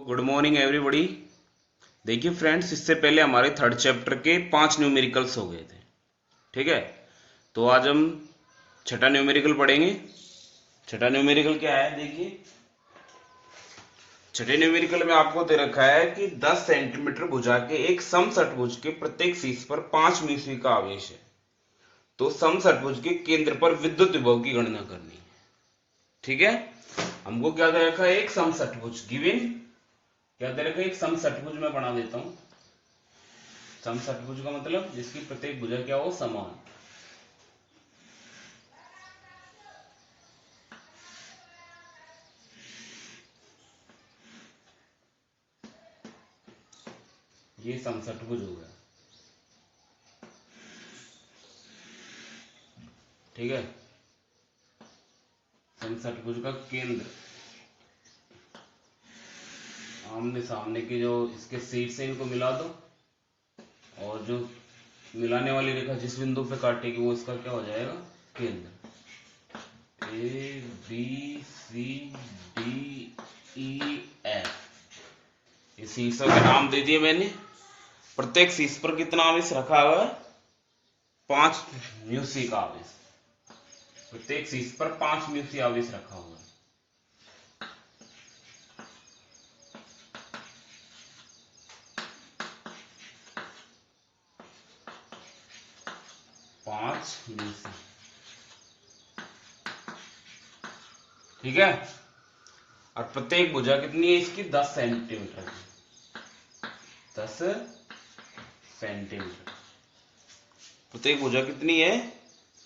Good morning everybody. देखिए friends, इससे पहले हमारे थर्ड चैप्टर के 5 न्यूमेरिकल्स हो गए थे। ठीक है, तो आज हम छठा न्यूमेरिकल पढ़ेंगे। छठा न्यूमेरिकल क्या है, देखिए छठे न्यूमेरिकल में आपको दे रखा है कि 10 सेंटीमीटर भुजा के एक समषटभुज के प्रत्येक शीर्ष पर 5 म्यू का आवेश है। तो समषटभुज के केंद्र पर विद्युत विभव की गणना करनी है। ठीक है, हमको क्या दे रखा है, एक समषटभुज गिवन क्या दे रखा है, एक समषटभुज मैं बना देता हूं। समषटभुज का मतलब जिसकी प्रत्येक भुजा क्या हो, समान। ये समषटभुज हो गया। ठीक है, समषटभुज का केंद्र आमने सामने के जो इसके शीर्ष से इनको मिला दो, और जो मिलाने वाली रेखा जिस बिंदु पे काटेगी वो इसका क्या हो जाएगा, केंद्र। A B C D E F, ये शीर्षों के नाम दे दिए मैंने। प्रत्येक शीर्ष पर कितना आवेश रखा हुआ है, 5 म्यू का आवेश। प्रत्येक शीर्ष पर 5 म्यू आवेश रखा हुआ है। ठीक है, और प्रत्येक भुजा कितनी है इसकी, 10 सेंटीमीटर की। 10 सेंटीमीटर प्रत्येक भुजा कितनी है,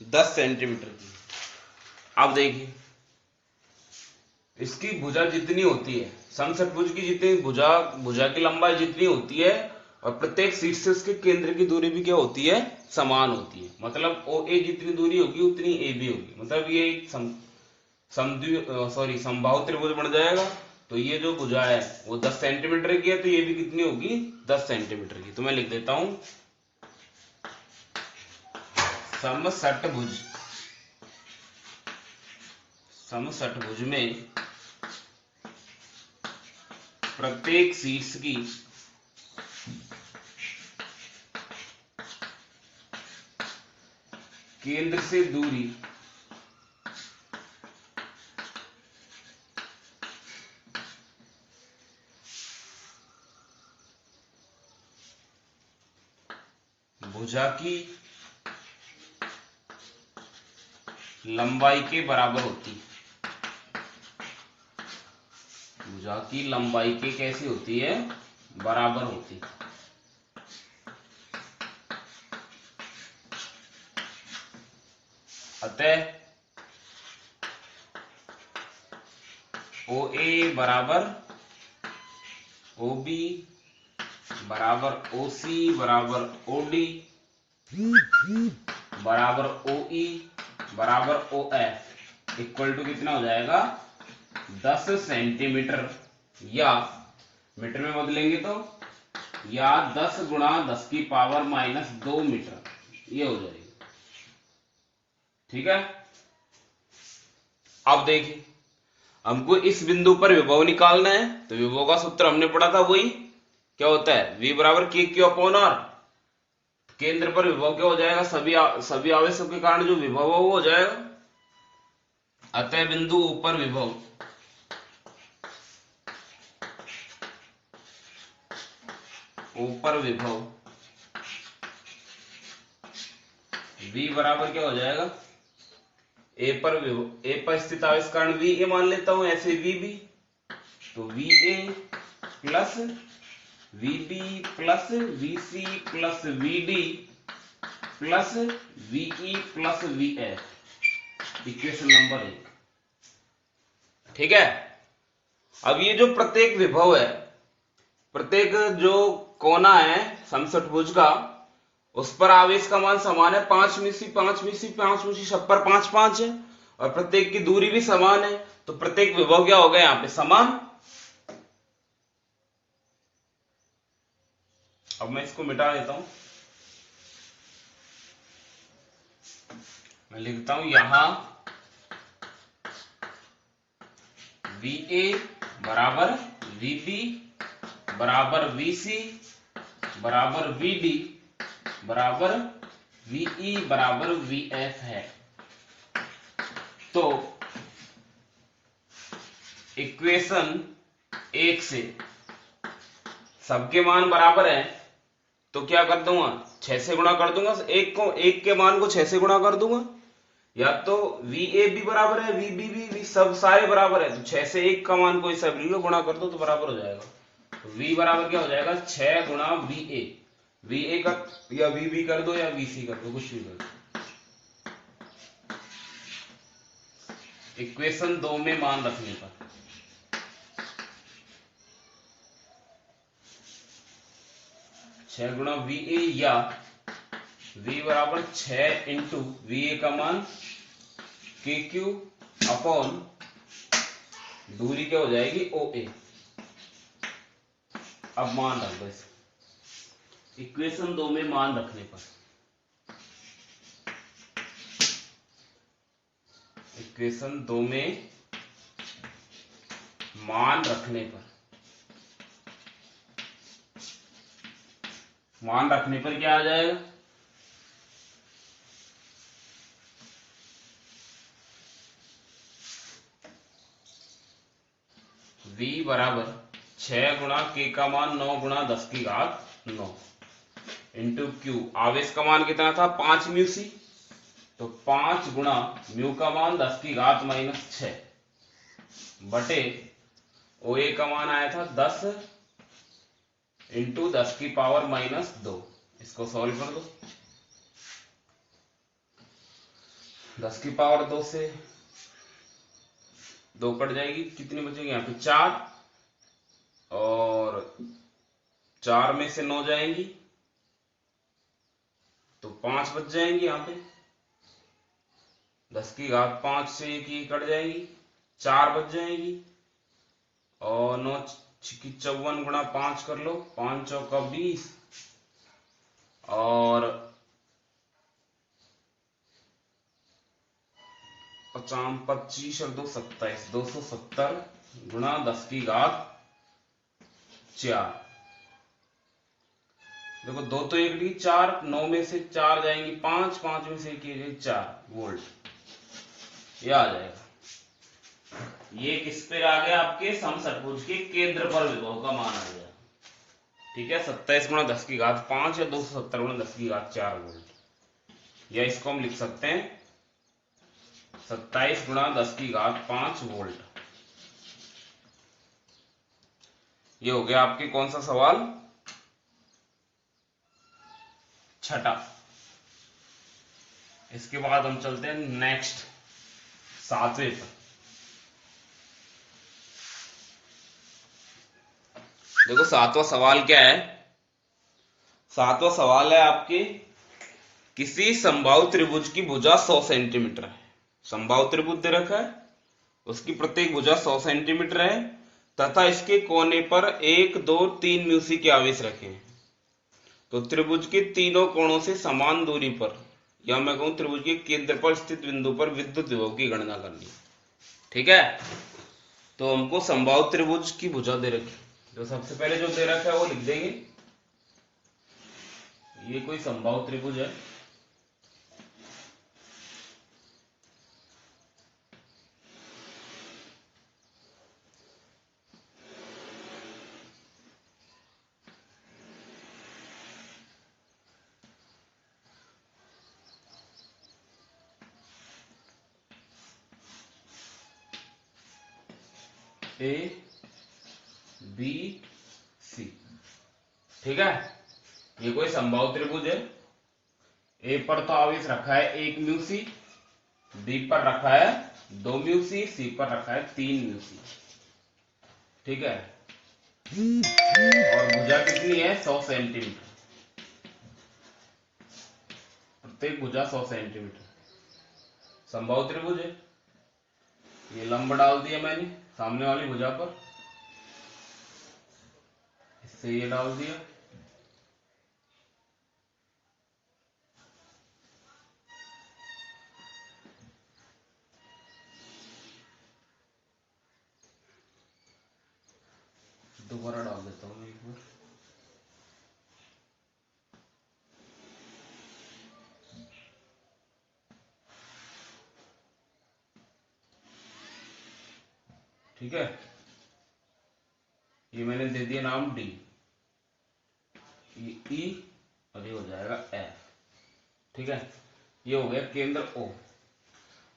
10 सेंटीमीटर की। अब देखिए, इसकी भुजा जितनी होती है, समषटभुज की जितनी भुजा की लंबाई जितनी होती है, और प्रत्येक शीर्ष से उसके केंद्र की दूरी भी क्या होती है, समान होती है। मतलब ओ ए जितनी दूरी होगी उतनी ए भी होगी। मतलब ये एक समबाहु त्रिभुज बन जाएगा। तो ये जो भुजा है वो 10 सेंटीमीटर की है, तो ये भी कितनी होगी, 10 सेंटीमीटर की। तो मैं लिख देता हूं, समषटभुज में प्रत्येक शीर्ष की केंद्र से दूरी भुजा की लंबाई के बराबर होती है। भुजा की लंबाई के कैसी होती है, बराबर होती है। अतः ओ ए बराबर ओ बी बराबर ओ सी बराबर ओ डी बराबर ओ ई बराबर ओ एफ इक्वल टू कितना हो जाएगा, 10 सेंटीमीटर, या मीटर में बदलेंगे तो या 10 गुणा 10 की पावर -2 मीटर, ये हो जाएगी। ठीक है, अब देखिए हमको इस बिंदु पर विभव निकालना है। तो विभव का सूत्र हमने पढ़ा था, वही क्या होता है, V बराबर के क्यू अपॉन आर। केंद्र पर विभव क्या हो जाएगा, सभी आवेशों के कारण जो विभव है वो हो जाएगा। अतः बिंदु ऊपर विभव V बराबर क्या हो जाएगा, ए पर स्थित आवेश कारण वी ए मान लेता हूं, ऐसे वी बी। तो V A plus V B plus V C plus V D plus V E plus V F, equation number 1। ठीक है, अब ये जो प्रत्येक विभव है, प्रत्येक जो कोना है समषटभुज का, उस पर आवेश का मान समान है, 5 म्यू सब पर 5 5 है, और प्रत्येक की दूरी भी समान है। तो प्रत्येक विभव क्या हो गया यहां पे, समान। अब मैं इसको मिटा देता हूं, मैं लिखता हूं यहां वी ए बराबर वी बी बराबर VC बराबर VD बराबर VE बराबर VF है। तो इक्वेशन 1 से सबके मान बराबर है तो क्या कर दूंगा, 6 से गुणा कर दूंगा। एक के मान को 6 से गुणा कर दूंगा। या तो VA भी बराबर है, VB भी सब सारे बराबर है, तो 6 से 1 का मान कोई सा भी गुणा कर दो तो बराबर हो जाएगा। तो V बराबर क्या हो जाएगा, 6 गुणा VA। VA का या VB कर दो या VC कर दो, कुछ भी कर दो। इक्वेशन 2 में मान रखने पर 6 गुणा VA या V बराबर 6 इंटू VA का मान KQ अपॉन दूरी क्या हो जाएगी OA। अब मान रख दो इसे इक्वेशन 2 में मान रखने पर, इक्वेशन 2 में मान रखने पर, मान रखने पर क्या आ जाएगा, V बराबर 6 गुणा K का मान 9 गुणा 10 की घात 9 इंटू Q। आवेश का मान कितना था 5 म्यू सी, तो 5 गुणा म्यू का मान 10 की घात -6 बटे OA का मान आया था 10 इंटू 10 की पावर -2। इसको सॉल्व कर दो। 10 की पावर 2 से 2 कट जाएगी, कितनी बचेगी यहाँ पे 4, और 4 में से 9 जाएंगी तो 5 बच जाएंगी। यहाँ पे 10 की घात 5 से 1 ही कट जाएगी, 4 बच जाएगी, और 9 की 54 गुणा 5 कर लो, 5 चौका 20, और 25 और 2 27, 270 गुणा 10 की घात 4। देखो 2 तो 1 डी 4, 9 में से 4 जाएंगी 5, 5 में से 1 4 वोल्ट, ये आ जाएगा। ये किस पे आ गया, आपके समषटभुज के केंद्र पर विभव का मान आ गया। ठीक है, 27 गुणा 10 की घात 5 या 270 गुणा 10 की घात 4 वोल्ट, या इसको हम लिख सकते हैं 27 गुणा 10 की घात 5 वोल्ट। ये हो गया आपके कौन सा सवाल, छठा। इसके बाद हम चलते हैं नेक्स्ट 7वें पर। देखो 7वां सवाल क्या है, 7वां सवाल है आपके, किसी समबाहु त्रिभुज की भुजा 100 सेंटीमीटर है। समबाहु त्रिभुज दे रखा है, उसकी प्रत्येक भुजा 100 सेंटीमीटर है तथा इसके कोने पर 1 2 3 म्यूसी के आवेश रखे हैं। तो त्रिभुज के तीनों कोणों से समान दूरी पर, या मैं कहूं त्रिभुज के केंद्र पर स्थित बिंदु पर विद्युत विभव की गणना करनी है। ठीक है, तो हमको समबाहु त्रिभुज की भुजा दे रखी, तो सबसे पहले जो दे रखा है वो लिख देंगे। ये कोई समबाहु त्रिभुज है, A B C। ठीक है, ये कोई समबाहु त्रिभुज है। ए पर तो आवेश रखा है 1 म्यू सी, बी पर रखा है 2 म्यू सी पर रखा है 3 म्यू सी। ठीक है, और भुजा कितनी है 100 सेंटीमीटर, प्रत्येक भुजा 100 सेंटीमीटर। समबाहु त्रिभुज है, ये लंब डाल दिया मैंने सामने वाली भुजा पर, इससे ये डाल दिया। दोबारा डाल देता हूँ मैं एक बार। ठीक है, ये मैंने दे दिया नाम डी, ई और ये हो जाएगा एफ। ठीक है, ये हो गया केंद्र ओ।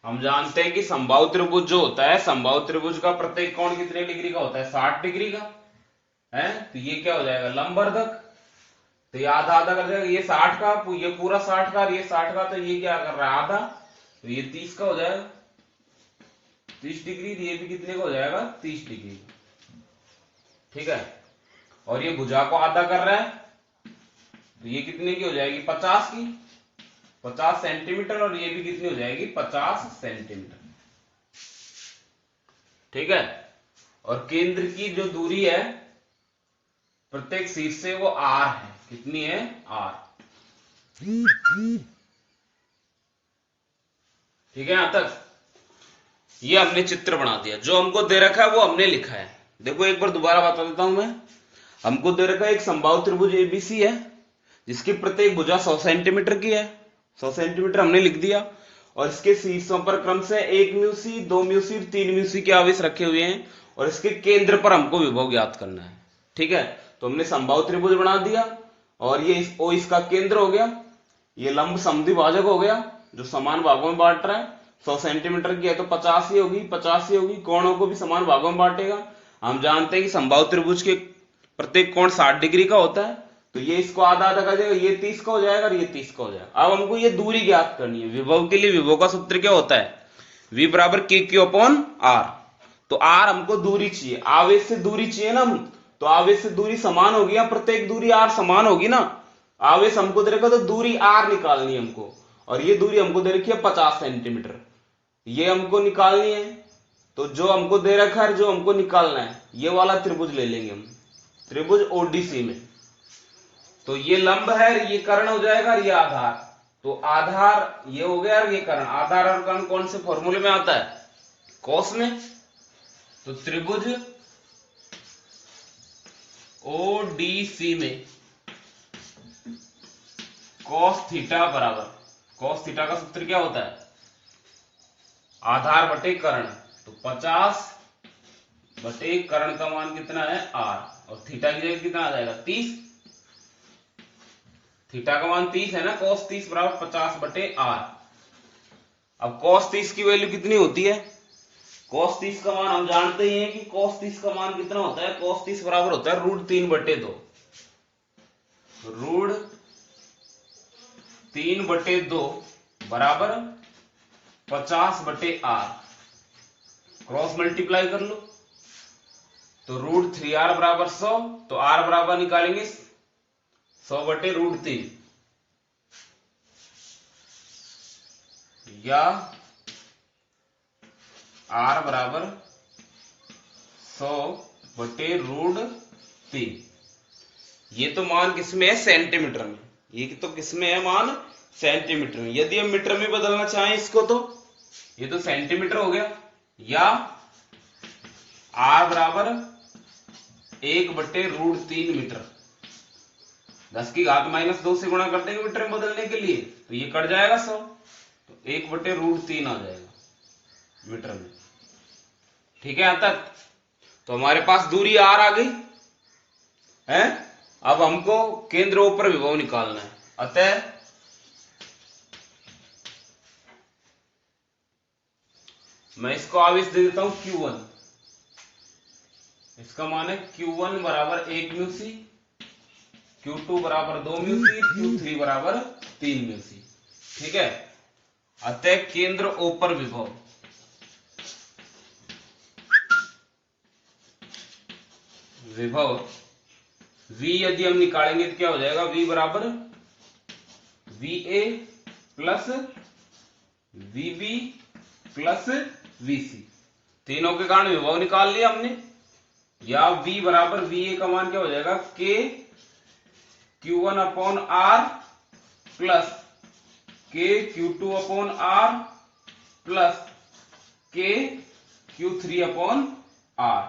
हम जानते हैं कि समबाहु त्रिभुज जो होता है, समबाहु त्रिभुज का प्रत्येक कोण कितने डिग्री का होता है? 60 डिग्री का है। तो ये क्या हो जाएगा? लंबवर्धक। तो ये आधा आधा कर जाएगा, ये 60 का, ये पूरा 60 का और ये 60 का, तो ये क्या कर रहा है? आधा। तो ये 30 का हो जाएगा, 30 डिग्री। ये भी कितने का हो जाएगा? 30 डिग्री। ठीक है, और ये भुजा को आधा कर रहा है, तो ये कितने की हो जाएगी? 50 की, 50 सेंटीमीटर। और ये भी कितनी हो जाएगी? 50 सेंटीमीटर। ठीक है, और केंद्र की जो दूरी है प्रत्येक शीर्ष से वो आर है। कितनी है? आर। ठीक है, यहां तक ये हमने चित्र बना दिया। जो हमको दे रखा है वो हमने लिखा है। देखो एक बार दोबारा बता देता हूं मैं। हमको दे रखा है एक समबाहु त्रिभुज एबीसी है, जिसकी प्रत्येक भुजा 100 सेंटीमीटर की है। 100 सेंटीमीटर हमने लिख दिया। और इसके शीर्षों पर क्रम से 1 म्यूसी, 2 म्यूसी, 3 म्यूसी के आवेश रखे हुए हैं। और इसके केंद्र पर हमको विभव ज्ञात करना है। ठीक है, तो हमने समबाहु त्रिभुज बना दिया, और ये ओ इसका केंद्र हो गया। ये लंब समद्विभाजक हो गया जो समान भागों में बांट रहा है। 100 सेंटीमीटर की है तो 50 ही होगी, 50 ही होगी। कोणों को भी समान भागों में बांटेगा। हम जानते हैं कि समबाहु त्रिभुज के प्रत्येक कोण 60 डिग्री का होता है। तो ये इसको आधा आधा कर जाएगा, ये 30 का हो जाएगा और ये 30 का हो जाएगा। अब हमको ये दूरी ज्ञात करनी है। विभव के लिए विभव का सूत्र क्या होता है? V बराबर के क्यू अपॉन आर। तो आर हमको दूरी चाहिए, आवेश से दूरी चाहिए ना। हम तो आवेश से दूरी समान होगी, या प्रत्येक दूरी आर समान होगी ना। आवेश हमको दे रखा तो दूरी आर निकालनी है हमको, और ये दूरी हमको दे रखी है 50 सेंटीमीटर, ये हमको निकालनी है। तो जो हमको दे रखा है, जो हमको निकालना है, ये वाला त्रिभुज ले लेंगे हम, त्रिभुज ओडीसी में। तो ये लंब है, ये कर्ण हो जाएगा, और ये आधार। तो आधार ये हो गया और ये कर्ण। आधार और कर्ण कौन से फॉर्मूले में आता है? कॉस में। तो त्रिभुज ओडीसी में कॉस थीटा बराबर, कॉस थीटा का सूत्र क्या होता है? आधार बटे कर्ण। तो 50 बटे कर्ण का मान कितना है? आर। और थीटा की जगह कितना आ जाएगा? 30। थीटा का मान 30 है ना। cos 30 बराबर 50 बटे आर। अब cos 30 की वैल्यू कितनी होती है? cos 30 का मान हम जानते ही हैं कि cos 30 का मान कितना होता है? cos 30 बराबर होता है √3 बटे 2। √3 बटे 2 बराबर 50 बटे आर। क्रॉस मल्टीप्लाई कर लो, तो √3r बराबर 100। तो r बराबर निकालेंगे 100 बटे √3, या r बराबर 100 बटे √3। ये तो मान किसमें है? सेंटीमीटर में। ये तो किसमें है? मान सेंटीमीटर में। यदि हम मीटर में बदलना चाहें इसको, तो ये तो सेंटीमीटर हो गया। या r बराबर 1 बटे √3 मीटर। 10 की घात -2 से गुणा कर देंगे मीटर में बदलने के लिए, तो ये कट जाएगा 100। तो 1 बटे √3 आ जाएगा मीटर में। ठीक है, यहां तक तो हमारे पास दूरी आर आ गई है। अब हमको केंद्र ओ पर विभव निकालना है। अतः मैं इसको आवेश दे देता हूं Q1। इसका मान है Q1 बराबर 1 म्यूसी, Q2 बराबर 2 म्यूसी, Q3 बराबर 3 म्यूसी। ठीक है, अतः केंद्र ओ पर विभव V यदि हम निकालेंगे तो क्या हो जाएगा? V बराबर VA plus VB plus VC। तीनों के कारण विभव निकाल लिया हमने। या V बराबर VA का मान क्या हो जाएगा? K Q1 upon R plus K Q2 upon R plus K Q3 upon R।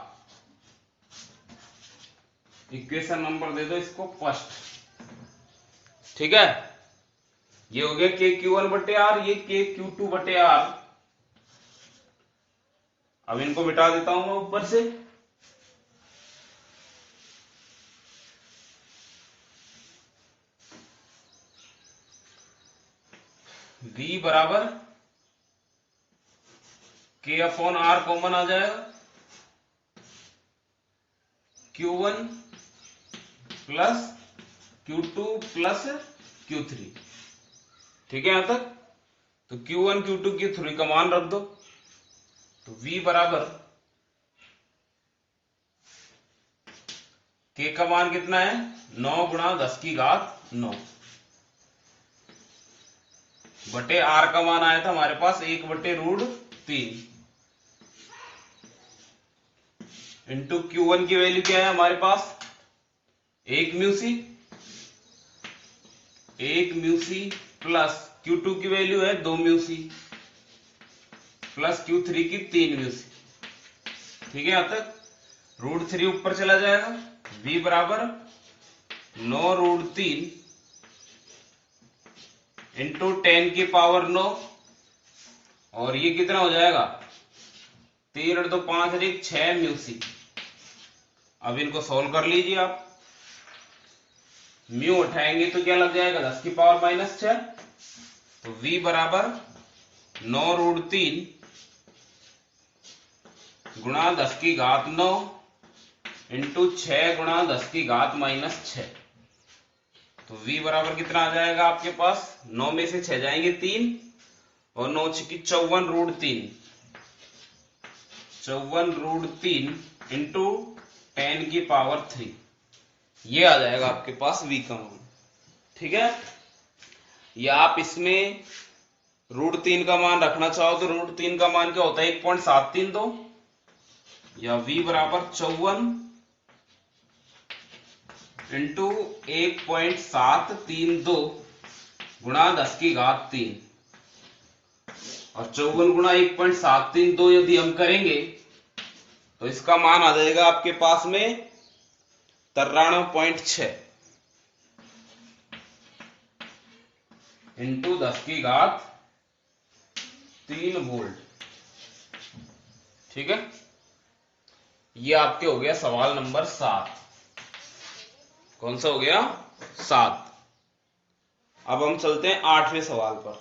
Equation number दे दो इसको फर्स्ट। ठीक है, ये हो गया के क्यू वन बटे आर, ये के क्यू टू बटे आर। अब इनको मिटा देता हूं मैं ऊपर से। V बराबर के अपॉन आर कॉमन आ जाएगा, Q1 plus Q2 plus Q3। ठीक है यहां तक? तो Q1 Q2 Q3 का मान रख दो। तो V बराबर K का मान कितना है, 9 गुणा 10 की घात 9 बटे R का मान आया था हमारे पास 1 बटे रूट 3 इंटू Q1 की वैल्यू क्या है हमारे पास, 1 म्यू सी प्लस Q2 की वैल्यू है 2 म्यू सी प्लस Q3 की 3 म्यू सी। ठीक है, यहां तक रूट 3 ऊपर चला जाएगा। V बराबर 9 रूट 3 इंटू 10 की पावर 9 और ये कितना हो जाएगा, 3 और 2 5 और 1 6 म्यू सी। अब इनको सॉल्व कर लीजिए आप। म्यू उठाएंगे तो क्या लग जाएगा, 10 की पावर माइनस 6। तो V बराबर 9 रूट 3 गुणा 10 की घात 9 इंटू 6 गुणा 10 की घात माइनस 6। तो V बराबर कितना आ जाएगा आपके पास, 9 में से 6 जाएंगे 3 और 9 की 54 रूट 3 54 रूट 3 इंटू 10 की पावर 3। ये आ जाएगा आपके पास V का मान। ठीक है, या आप इसमें रूट 3 का मान रखना चाहो तो रूट 3 का मान क्या होता है, 1.732 या V बराबर 54 इंटू 1.732 गुणा 10 की घात 3 और 54 गुणा 1.732 यदि हम करेंगे तो इसका मान आ जाएगा आपके पास में 93.6 इंटू 10 की घात 3 वोल्ट। ठीक है, ये आपके हो गया सवाल नंबर 7। कौन सा हो गया, 7। अब हम चलते हैं 8वें सवाल पर।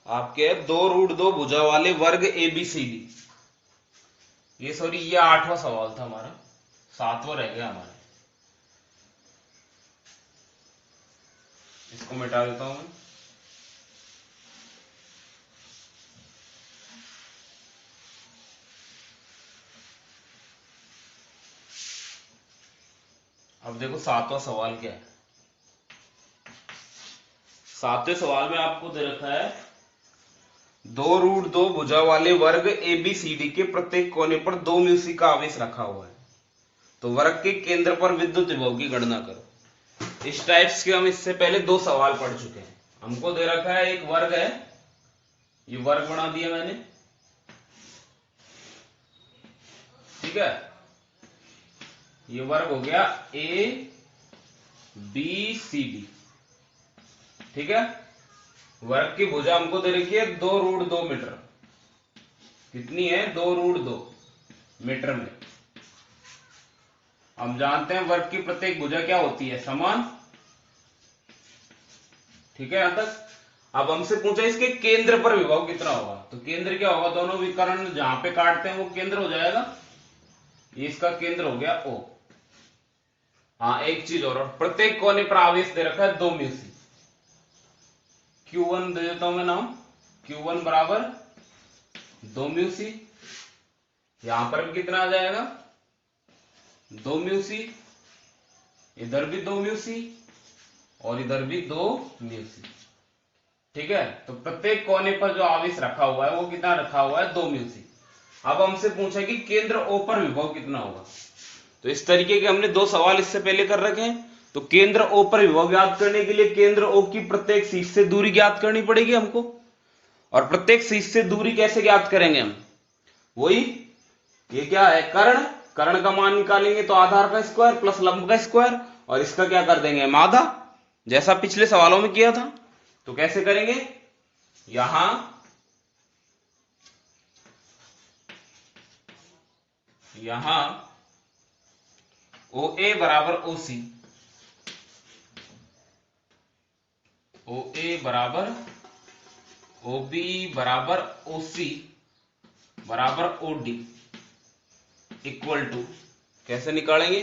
आपके 2 रूट 2 भुजा वाले वर्ग ABCD। ये सॉरी ये 8वां सवाल था हमारा, 7वां रह गया हमारा। इसको मिटा देता हूं मैं। अब देखो 7वां सवाल क्या है। 7वें सवाल में आपको दे रखा है 2 रूट 2 भुजा वाले वर्ग ABCD के प्रत्येक कोने पर 2 म्यू सी का आवेश रखा हुआ है, तो वर्ग के केंद्र पर विद्युत विभव की गणना करो। इस टाइप्स के हम इससे पहले 2 सवाल पढ़ चुके हैं। हमको दे रखा है एक वर्ग है, ये वर्ग बना दिया मैंने। ठीक है, ये वर्ग हो गया ABCD। ठीक है, वर्ग की भुजा हमको दे रखी है 2 रूट 2 मीटर। कितनी है, 2 रूट 2 मीटर में। हम जानते हैं वर्ग की प्रत्येक भुजा क्या होती है, समान। ठीक है यहां तक। अब हमसे पूछा इसके केंद्र पर विभव कितना होगा, तो केंद्र क्या होगा, दोनों विकर्ण जहां पे काटते हैं वो केंद्र हो जाएगा। ये इसका केंद्र हो गया O। हाँ, एक चीज और, प्रत्येक कोने पर आवेश दे रखा है 2 म्यू सी। Q1 दे देता हूं मैं नाम, Q1 बराबर 2 म्यू सी। यहां पर भी कितना आ जाएगा, 2 म्यू सी, इधर भी 2 म्यू सी और इधर भी 2 म्यू सी। ठीक है, तो प्रत्येक कोने पर जो आवेश रखा हुआ है वो कितना रखा हुआ है, 2 म्यू सी। अब हमसे पूछा कि केंद्र O पर विभव कितना होगा। तो इस तरीके के हमने 2 सवाल इससे पहले कर रखे हैं। तो केंद्र O पर विभव ज्ञात करने के लिए केंद्र O की प्रत्येक शीर्ष से दूरी ज्ञात करनी पड़ेगी हमको। और प्रत्येक शीर्ष से दूरी कैसे ज्ञात करेंगे हम? वही, ये क्या है, कर्ण, कर्ण का मान निकालेंगे तो आधार का स्क्वायर प्लस लंब का स्क्वायर, और इसका क्या कर देंगे हम आधा, जैसा पिछले सवालों में किया था। तो कैसे करेंगे, यहां OA बराबर OC, OA बराबर OB बराबर OC बराबर OD इक्वल टू, कैसे निकालेंगे,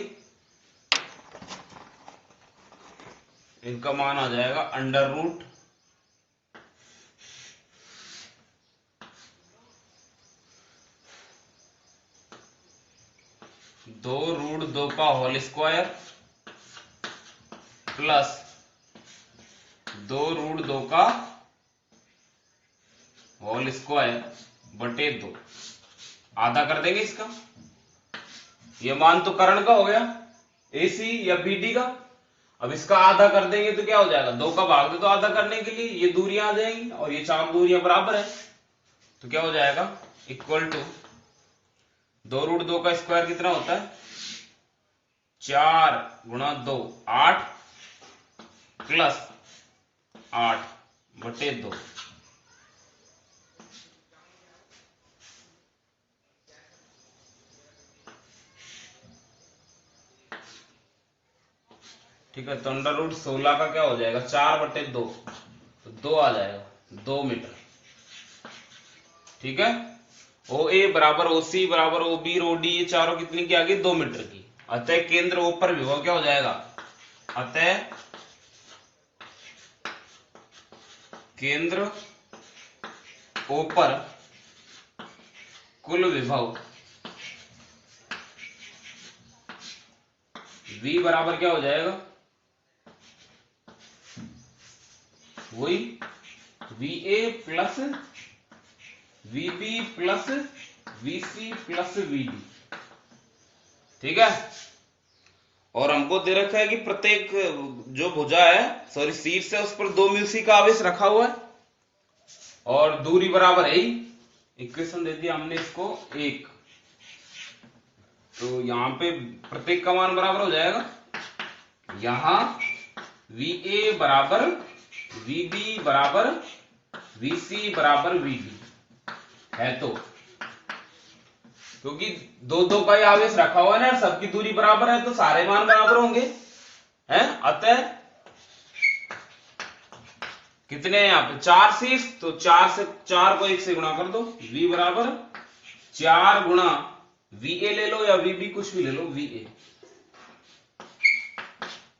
इनका मान आ जाएगा अंडर रूट 2√2 का होल स्क्वायर प्लस 2√2 का होल स्क्वायर बटे 2, आधा कर देंगे इसका। ये मान तो कर्ण का हो गया, AC या BD का। अब इसका आधा कर देंगे तो क्या हो जाएगा, 2 का भाग दे तो आधा करने के लिए ये दूरियां आ जाएंगी, और ये 4 दूरियां बराबर है, तो क्या हो जाएगा इक्वल टू 2√2 का स्क्वायर कितना होता है, 4 गुणा 2 8 प्लस 8 बटे 2। ठीक है, तो अंडर रूट 16 का क्या हो जाएगा, 4 बटे 2, तो 2 आ जाएगा, 2 मीटर। ठीक है, OA बराबर OC बराबर OB OD, ये चारों कितनी की आ गई, 2 मीटर की। अतः केंद्र O पर विभव क्या हो जाएगा, अतः केंद्र O पर कुल विभव V बराबर क्या हो जाएगा, वही VA plus VB plus VC plus VD। ठीक है, और हमको दे रखा है कि प्रत्येक जो भुजा है, सॉरी शीर्ष है, उस पर 2 म्यूसी का आवेश रखा हुआ है, और दूरी बराबर है ही, इक्वेशन दे दिया हमने इसको 1, तो यहां पे प्रत्येक का मान बराबर हो जाएगा, यहां VA बराबर VB बराबर VC बराबर VD है, तो क्योंकि 2 का ही आवेश रखा हुआ है ना, सबकी दूरी बराबर है, तो सारे मान बराबर होंगे, हैं। अतः कितने हैं यहाँ पे, 4 शीर्ष, तो 4 को 1 से गुणा कर दो, V बराबर 4 गुणा VA ले लो या VB, कुछ भी ले लो, VA।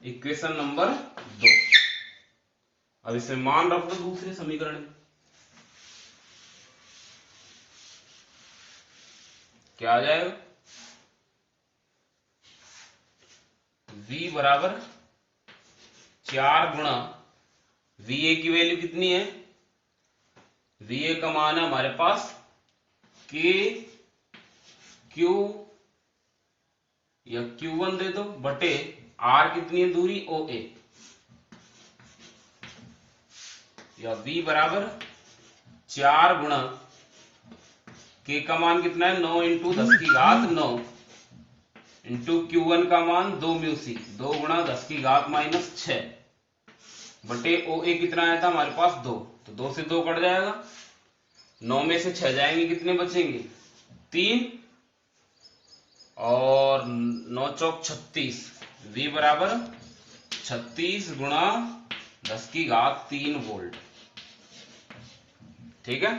Equation number 2। अब इसे मान रख दो दूसरे समीकरण में, क्या आ जाएगा, V बराबर 4 गुणा VA की वैल्यू कितनी है, VA का मान है हमारे पास K Q या Q1 दे दो बटे R कितनी है दूरी OA, या V बराबर 4 गुणा K का मान कितना है 9 इंटू 10 की घात 9 इंटू Q1 का मान 2 म्यूसी 2 गुणा 10 की घात -6 बटे OA कितना आया था हमारे पास 2, तो 2 से 2 कट जाएगा, 9 में से 6 जाएंगे, कितने बचेंगे 3, और 9 चौक 36, V बराबर 36 गुणा 10 की घात 3 वोल्ट। ठीक है,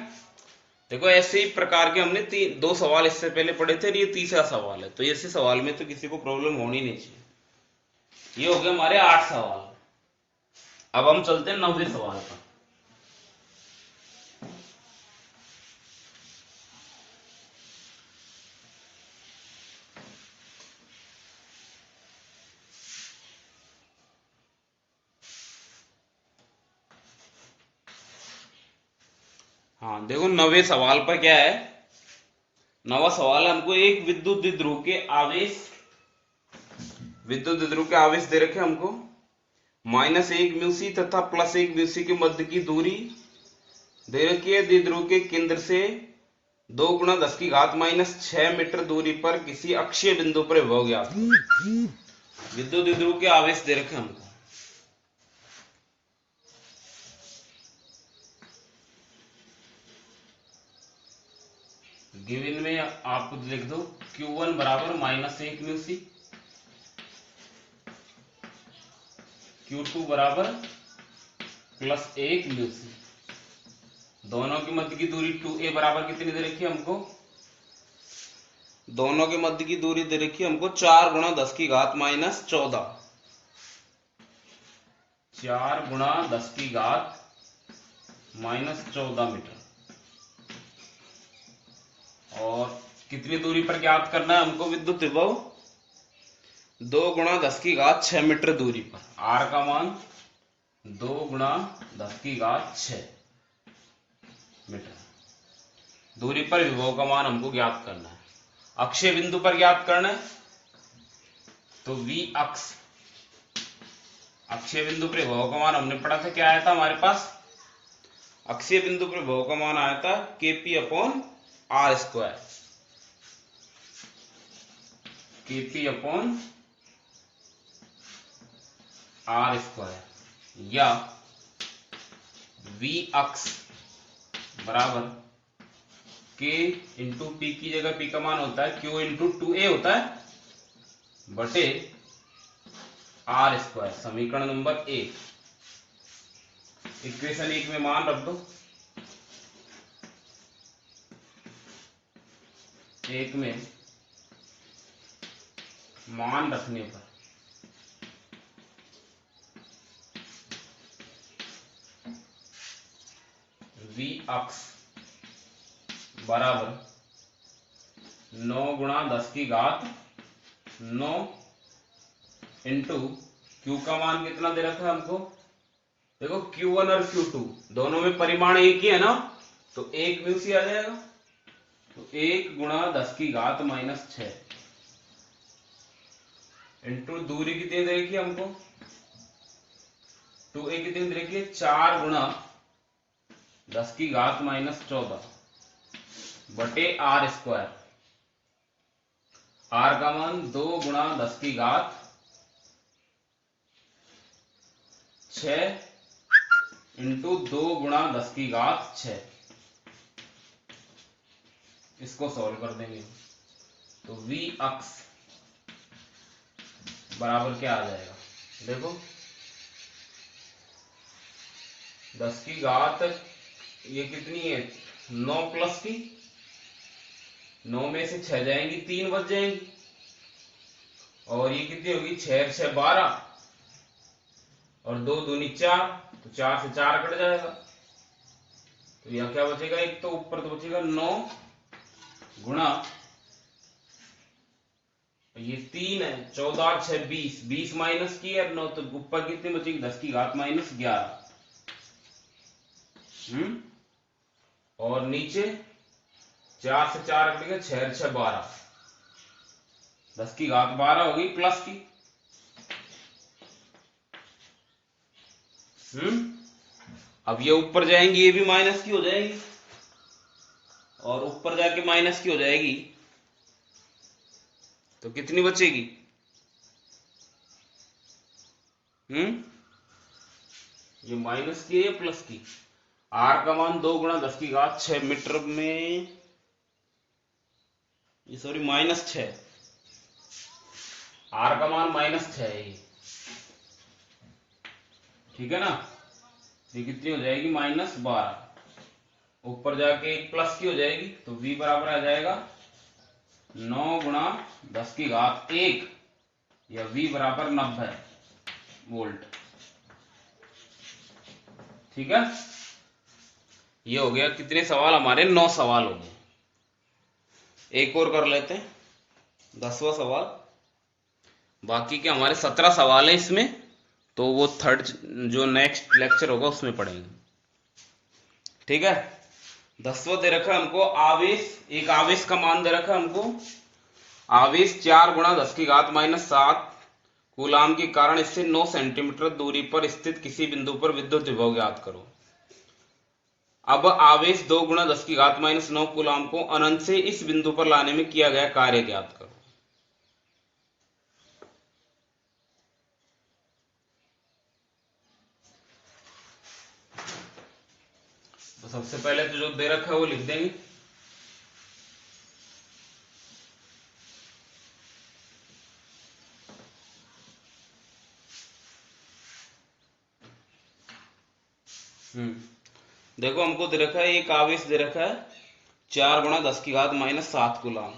देखो ऐसे ही प्रकार के हमने 2 सवाल इससे पहले पढ़े थे, ये तीसरा सवाल है, तो ऐसे सवाल में तो किसी को प्रॉब्लम होनी नहीं चाहिए। ये हो गए हमारे 8 सवाल। अब हम चलते हैं 9वें सवाल पर। हाँ देखो 9वें सवाल पर क्या है, 9वां सवाल हमको एक विद्युत द्विध्रुव के आवेश विद्युत द्विध्रुव के आवेश दे रखे हमको, -1 म्यूसी तथा +1 म्यूसी के मध्य की दूरी दे रखी है। द्विध्रुव के केंद्र से 2 × 10⁻⁻6 मीटर दूरी पर किसी अक्षीय बिंदु पर विभव ज्ञात। विद्युत द्विध्रुव के आवेश दे रखे हमको। गिवन में आप लिख दो Q1 बराबर -1 म्यूसी, Q2 बराबर +1 म्यूसी। दोनों के मध्य की दूरी 2a बराबर कितनी दे रखी है हमको? दोनों के मध्य की दूरी दे रखी है हमको 4 × 10⁻14, 4 × 10⁻14 मीटर। और कितनी दूरी पर ज्ञात करना है हमको विद्युत विभव? 2 × 10⁻6 मीटर दूरी पर। R का मान 2 × 10⁻6 मीटर दूरी पर विभव का मान हमको ज्ञात करना है। अक्षीय बिंदु पर ज्ञात करना है तो V अक्ष, अक्षीय बिंदु पर विभव का मान हमने पढ़ा था, क्या आया था हमारे पास? अक्षीय बिंदु पर विभव का मान आया था Kp/r², Kp/r² या V अक्ष बराबर K × P की जगह P का मान होता है Q × 2a होता है बटे r²। समीकरण नंबर 1, इक्वेशन 1 में मान रख दो। 1 में मान रखने पर V अक्ष बराबर 9 × 10⁹ इंटू Q का मान कितना दे रखा है हमको? देखो Q1 और Q2 दोनों में परिमाण एक ही है ना, तो 1 म्यूसी आ जाएगा। तो 1 × 10⁻6 इंटू दूरी कितनी दे रखी है हमको? 2a कितनी दे रखी है? 4 × 10⁻14 बटे r²। r का मान 2 × 10⁻6 इंटू 2 × 10⁻6। इसको सॉल्व कर देंगे तो V अक्ष बराबर क्या आ जाएगा? देखो 10 की घात ये कितनी है? 9 प्लस की, 9 में से 6 जाएंगी 3 बच जाएंगी, और ये कितनी होगी? 6 6 12 और 2 दूनी 4, तो 4 से 4 कट जाएगा। तो यह क्या बचेगा? एक तो ऊपर तो बचेगा 9 गुणा ये 3 है 14 और 6 20, 20 माइनस की है 9, तो ऊपर कितनी बचेगी? 10⁻11। और नीचे 4 से 4 कटेगा 6 6 12, 10⁻12 होगी प्लस की। अब ये ऊपर जाएंगी, ये भी माइनस की हो जाएगी, और ऊपर जाके माइनस की हो जाएगी, तो कितनी बचेगी? ये माइनस की है या प्लस की? R का मान 2 × 10⁻6 मीटर में, ये सॉरी -6, R का मान -6 है ये, ठीक है ना? ये कितनी हो जाएगी? -12, ऊपर जाके एक प्लस की हो जाएगी, तो V बराबर आ जाएगा 9 × 10⁻1 या V बराबर 90 वोल्ट। ठीक है, ये हो गया। कितने सवाल हमारे? 9 सवाल हो गए। एक और कर लेते हैं, 10वां सवाल। बाकी के हमारे 17 सवाल है इसमें, तो वो थर्ड जो नेक्स्ट लेक्चर होगा उसमें पढ़ेंगे। ठीक है, 10वां दे रखा हमको आवेश, एक आवेश का मान दे रखा हमको, आवेश 4 × 10⁻7 कूलाम के कारण इससे 9 सेंटीमीटर दूरी पर स्थित किसी बिंदु पर विद्युत विभव ज्ञात करो। अब आवेश 2 गुणा 10 की घात माइनस 9 कूलाम को अनंत से इस बिंदु पर लाने में किया गया कार्य ज्ञात करो। तो सबसे पहले तो जो दे रखा है वो लिख देंगे। देखो हमको दे रखा है एक आवेश दे रखा है 4 गुणा 10 की घात माइनस 7 कूलाम।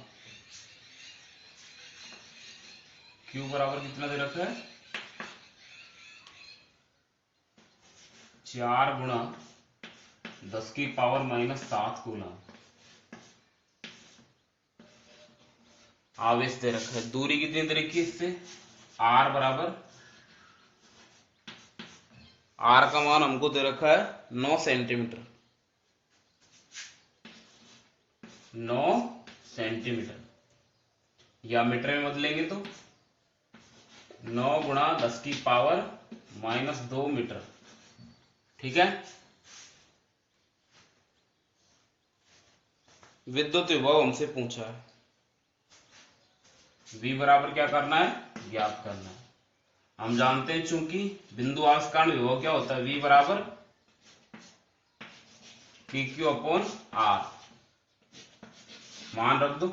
क्यू बराबर कितना दे रखा है 4 गुणा 10 की पावर माइनस 7 कूलाम आवेश दे रखा है। दूरी कितनी दे रखी है इससे r बराबर r का मान हमको दे रखा है 9 सेंटीमीटर 9 सेंटीमीटर या मीटर में बदलेंगे तो 9 गुणा 10 की पावर माइनस 2 मीटर। ठीक है। विद्युत विभव हमसे पूछा है V बराबर क्या करना है ज्ञात करना है। हम जानते हैं चूंकि बिंदु आवेश कारण विभव क्या होता है V बराबर PQ अपॉन R। मान रख दो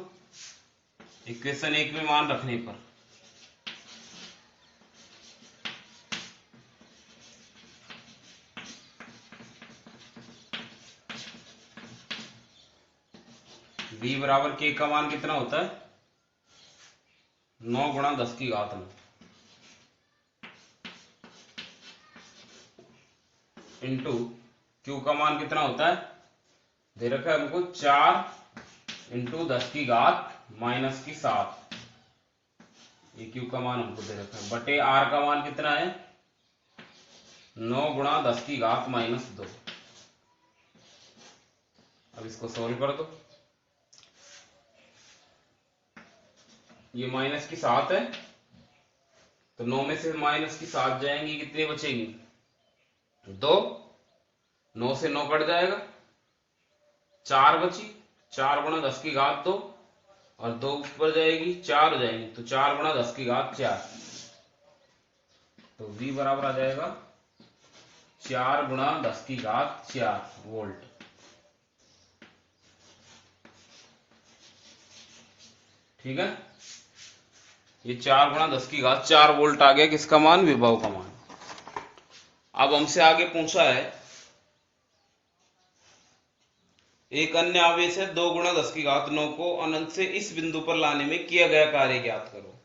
इक्वेशन 1 में मान रखने पर V बराबर K का मान कितना होता है 9 गुणा 10 की घात में इंटू Q का मान कितना होता है दे रखा है हमको 4 इंटू 10 की घात माइनस की 7। ये Q का मान हमको दे रखा है बटे R का मान कितना है 9 गुणा 10 की घात माइनस 2। अब इसको सोल्व कर दो। ये माइनस की 7 है तो 9 में से माइनस की 7 जाएंगी कितनी बचेगी 2। 9 से 9 कट जाएगा 4 बची 4 गुणा 10 की घात 2 और 2 ऊपर जाएगी 4 हो जाएंगी तो 4 गुणा 10 की घात 4। तो V बराबर आ जाएगा 4 गुणा 10 की घात 4 वोल्ट। ठीक है। ये 4 गुणा 10 की घात 4 वोल्ट आ गया किसका मान विभव का मान। अब हमसे आगे पूछा है एक अन्य आवेश है 2 गुणा 10 की घात 9 को अनंत से इस बिंदु पर लाने में किया गया कार्य ज्ञात करो।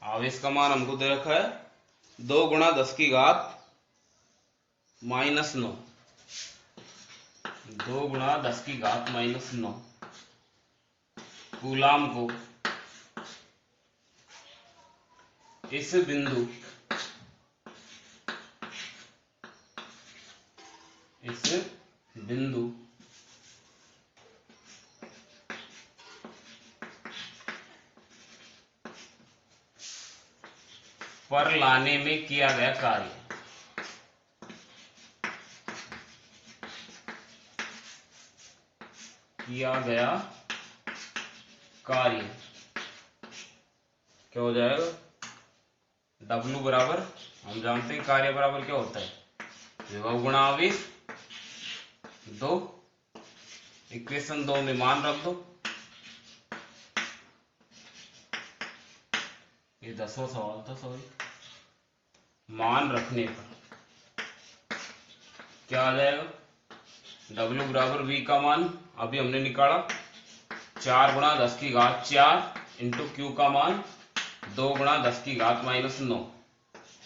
आवेश का मान हमको दे रखा है 2 गुणा 10 की घात माइनस 9 2 गुणा 10 की घात माइनस 9 कूलाम को इस बिंदु पर लाने में किया गया कार्य। क्या हो जाएगा W बराबर हम जानते हैं कार्य बराबर क्या होता है विभव गुणा आवेश 2। इक्वेशन 2 में मान रख दो। ये 10वां सवाल था सॉरी। मान रखने पर क्या आ जाएगा W बराबर V का मान अभी हमने निकाला 4 गुणा 10 की घात 4 इंटू Q का मान 2 गुणा 10 की घात माइनस 9।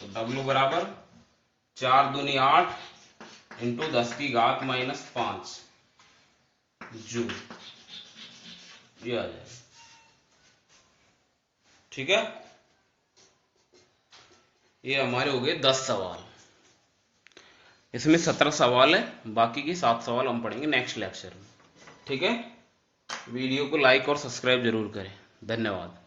तो W बराबर 4 दूनी 8 इंटू 10 की घात माइनस 5 जूल ये आ जाएगा। ठीक है। ये हमारे हो गए 10 सवाल। इसमें 17 सवाल है, बाकी के 7 सवाल हम पढ़ेंगे नेक्स्ट लेक्चर में। ठीक है, वीडियो को लाइक और सब्सक्राइब जरूर करें। धन्यवाद।